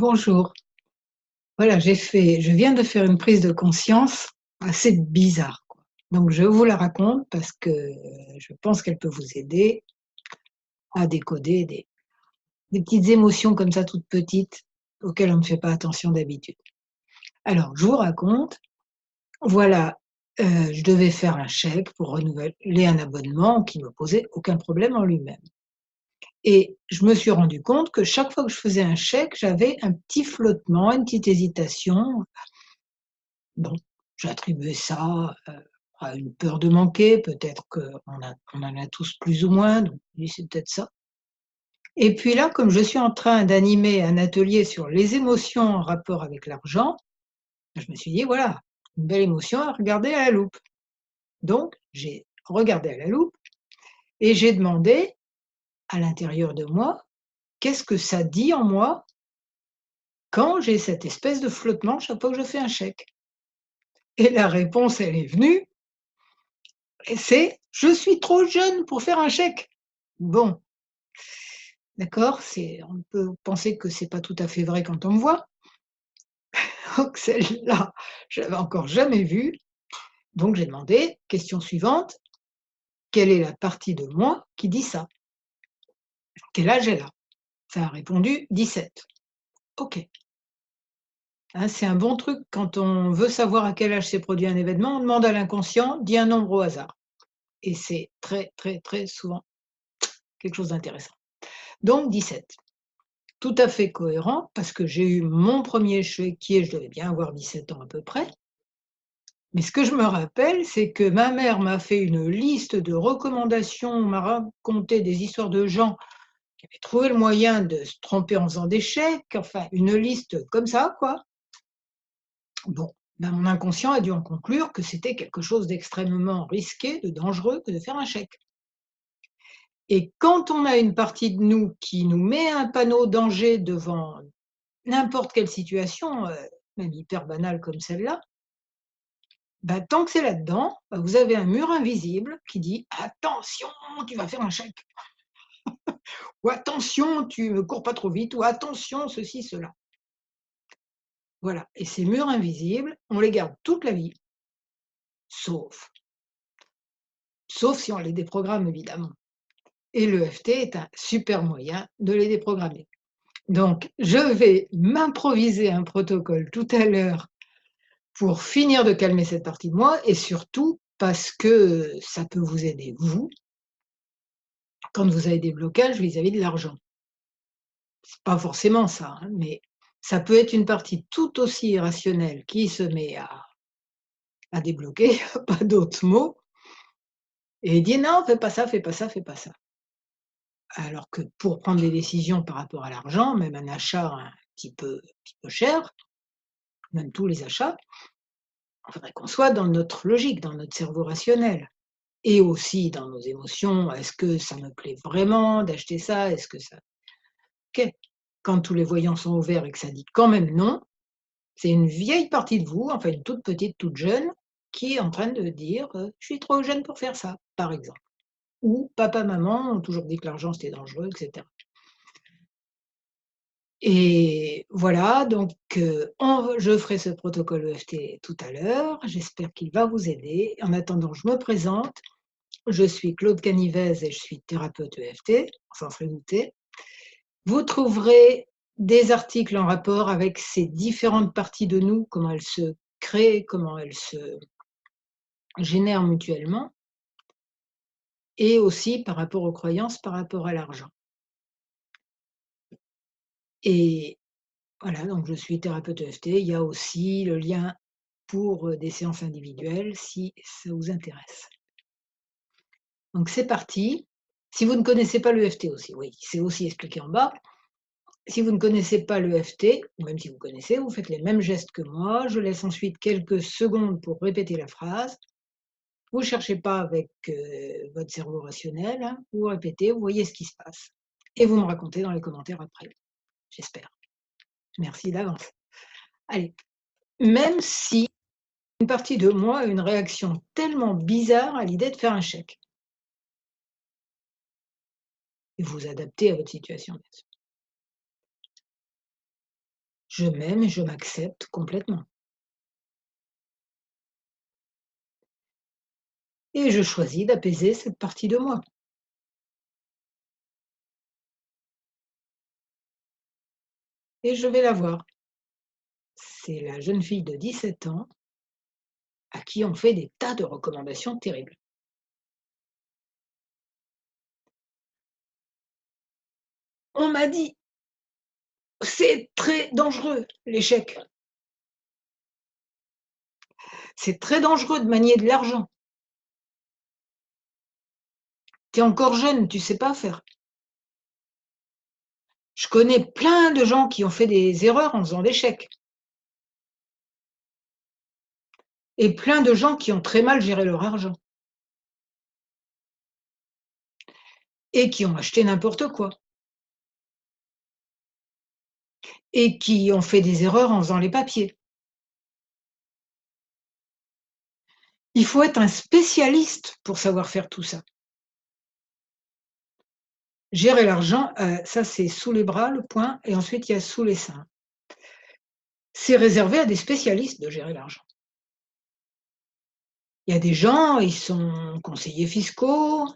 Bonjour. Voilà, je viens de faire une prise de conscience assez bizarre, quoi. Donc je vous la raconte parce que je pense qu'elle peut vous aider à décoder des petites émotions comme ça toutes petites auxquelles on ne fait pas attention d'habitude. Alors je vous raconte, voilà, je devais faire un chèque pour renouveler un abonnement qui me posait aucun problème en lui-même et je me suis rendu compte que chaque fois que je faisais un chèque, j'avais un petit flottement, une petite hésitation. Bon, j'attribuais ça, à une peur de manquer, peut-être qu'on en a tous plus ou moins, donc oui, c'est peut-être ça. Et puis là, comme je suis en train d'animer un atelier sur les émotions en rapport avec l'argent, je me suis dit: «Voilà, une belle émotion à regarder à la loupe». Donc j'ai regardé à la loupe et j'ai demandé à l'intérieur de moi, qu'est-ce que ça dit en moi quand j'ai cette espèce de flottement chaque fois que je fais un chèque? Et la réponse, elle est venue et c'est: «Je suis trop jeune pour faire un chèque». Bon, d'accord, on peut penser que c'est pas tout à fait vrai quand on me voit. Donc celle-là, je l'avais encore jamais vue. Donc j'ai demandé: «Question suivante, quelle est la partie de moi qui dit ça? Quel âge elle a?» Ça a répondu: 17. OK. Hein, c'est un bon truc quand on veut savoir à quel âge s'est produit un événement, on demande à l'inconscient, dit un nombre au hasard et c'est très, très, très souvent quelque chose d'intéressant. Donc 17. Tout à fait cohérent parce que j'ai eu mon premier chéquier, je devais bien avoir 17 ans à peu près. Mais ce que je me rappelle, c'est que ma mère m'a fait une liste de recommandations, m'a raconté des histoires de gens qui avaient trouvé le moyen de se tromper en faisant des chèques, enfin une liste comme ça, quoi. Bon, ben, mon inconscient a dû en conclure que c'était quelque chose d'extrêmement risqué, de dangereux que de faire un chèque. Et quand on a une partie de nous qui nous met un panneau danger devant n'importe quelle situation, même hyper banale comme celle-là, bah, tant que c'est là-dedans, bah, vous avez un mur invisible qui dit: «Attention, tu vas faire un chèque» ou «Attention, tu ne cours pas trop vite» ou «Attention, ceci, cela». Voilà et ces murs invisibles, on les garde toute la vie, sauf sauf si on les déprogramme évidemment et l'EFT est un super moyen de les déprogrammer. Donc je vais m'improviser un protocole tout à l'heure pour finir de calmer cette partie de moi et surtout parce que ça peut vous aider vous, quand vous avez des blocages vis-à-vis de l'argent. C'est pas forcément ça, hein, mais ça peut être une partie tout aussi irrationnelle qui se met à débloquer, pas d'autres mots, et dit: «Non, fais pas ça, fais pas ça, fais pas ça». Alors que pour prendre des décisions par rapport à l'argent, même un achat un petit peu cher, même tous les achats, il faudrait qu'on soit dans notre logique, dans notre cerveau rationnel et aussi dans nos émotions. Est-ce que ça me plaît vraiment d'acheter ça? Est-ce que ça OK. Quand tous les voyants sont ouverts et que ça dit quand même non, c'est une vieille partie de vous, enfin une toute petite, toute jeune, qui est en train de dire, «Je suis trop jeune pour faire ça», par exemple. Ou papa, maman ont toujours dit que l'argent c'était dangereux et cetera. Et voilà, donc je ferai ce protocole EFT tout à l'heure. J'espère qu'il va vous aider. En attendant, je me présente. Je suis Claude Canivez et je suis thérapeute EFT, sans se le douter. Vous trouverez des articles en rapport avec ces différentes parties de nous, comment elles se créent, comment elles se génèrent mutuellement et aussi par rapport aux croyances, par rapport à l'argent. Et voilà, donc je suis thérapeute EFT. Il y a aussi le lien pour, des séances individuelles si ça vous intéresse. Donc c'est parti. Si vous ne connaissez pas l'EFT aussi, oui, c'est aussi expliqué en bas. Si vous ne connaissez pas l'EFT, ou même si vous connaissez, vous faites les mêmes gestes que moi. Je laisse ensuite quelques secondes pour répéter la phrase. Vous ne cherchez pas avec, votre cerveau rationnel, hein, vous répétez, vous voyez ce qui se passe et vous me racontez dans les commentaires après, j'espère. Merci d'avance. Allez, même si une partie de moi a une réaction tellement bizarre à l'idée de faire un chèque et vous adaptez à votre situation, bien sûr. Je m'aime et je m'accepte complètement et je choisis d'apaiser cette partie de moi et je vais la voir. C'est la jeune fille de 17 ans à qui on fait des tas de recommandations terribles. On m'a dit: «C'est très dangereux l'échec, c'est très dangereux de manier de l'argent. Tu es encore jeune, tu sais pas faire». Je connais plein de gens qui ont fait des erreurs en faisant d'échecs et plein de gens qui ont très mal géré leur argent et qui ont acheté n'importe quoi et qui ont fait des erreurs en faisant les papiers. Il faut être un spécialiste pour savoir faire tout ça. Gérer l'argent, ça c'est sous les bras, le poing et ensuite il y a sous les seins. C'est réservé à des spécialistes de gérer l'argent. Il y a des gens, ils sont conseillers fiscaux,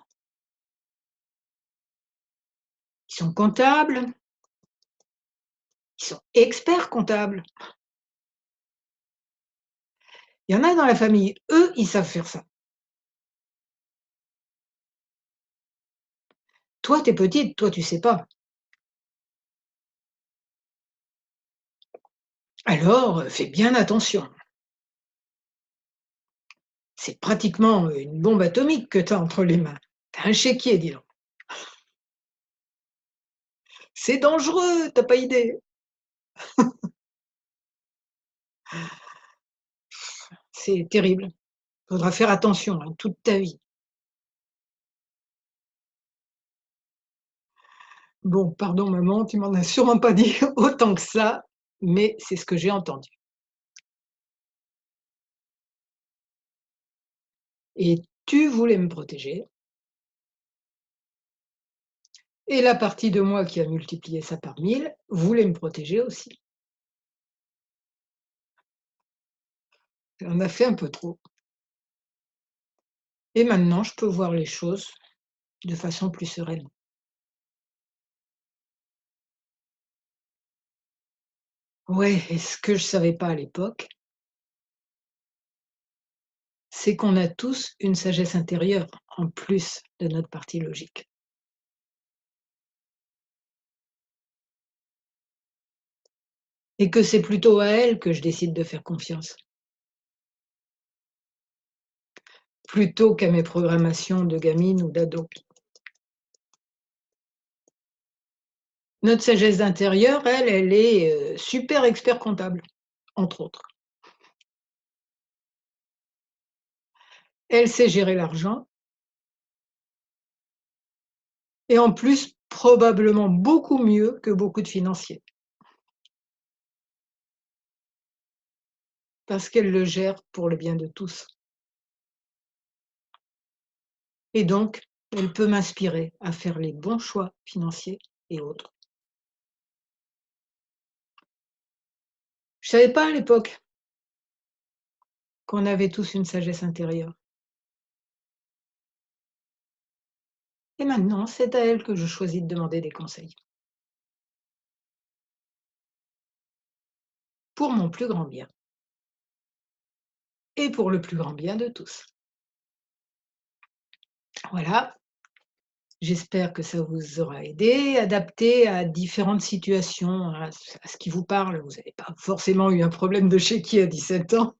ils sont comptables, ils sont experts comptables. Il y en a dans la famille, eux, ils savent faire ça. Toi, tu es petite, toi, tu sais pas. Alors, fais bien attention. C'est pratiquement, une bombe atomique que tu as entre les mains. Tu as un chéquier, dis donc. C'est dangereux, tu as pas idée. C'est terrible. Faudra faire attention, hein, toute ta vie. Bon, pardon maman, tu m'en as sûrement pas dit autant que ça, mais c'est ce que j'ai entendu et tu voulais me protéger et la partie de moi qui a multiplié ça par 1000 voulait me protéger aussi. On a fait un peu trop et maintenant je peux voir les choses de façon plus sereine. Ouais, et ce que je savais pas à l'époque, c'est qu'on a tous une sagesse intérieure en plus de notre partie logique et que c'est plutôt à elle que je décide de faire confiance, plutôt qu'à mes programmations de gamine ou d'ado. Notre sagesse intérieure, elle, elle est, super expert comptable, entre autres. Elle sait gérer l'argent et en plus, probablement beaucoup mieux que beaucoup de financiers, parce qu'elle le gère pour le bien de tous et donc elle peut m'inspirer à faire les bons choix financiers et autres. Je savais pas à l'époque qu'on avait tous une sagesse intérieure et maintenant, c'est à elle que je choisis de demander des conseils, pour mon plus grand bien et pour le plus grand bien de tous. Voilà. J'espère que ça vous aura aidé, adapté à différentes situations, à ce qui vous parle. Vous n'avez pas forcément eu un problème de chéquier à 17 ans,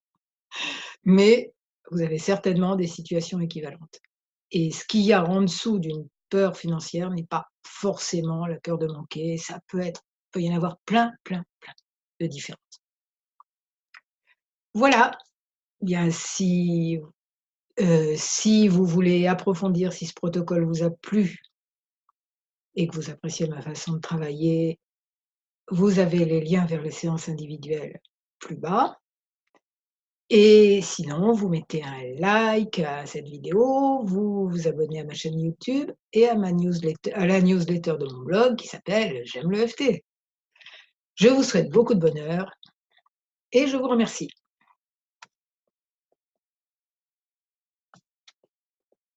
mais vous avez certainement des situations équivalentes. Et ce qu'il y a en dessous d'une peur financière n'est pas forcément la peur de manquer, ça peut y en avoir plein, plein, plein de différentes. Voilà, bien si vous voulez approfondir, si ce protocole vous a plu et que vous appréciez ma façon de travailler, vous avez les liens vers les séances individuelles plus bas et sinon vous mettez un like à cette vidéo, vous vous abonnez à ma chaîne YouTube et à la newsletter de mon blog qui s'appelle «J'aime le FT». Je vous souhaite beaucoup de bonheur et je vous remercie.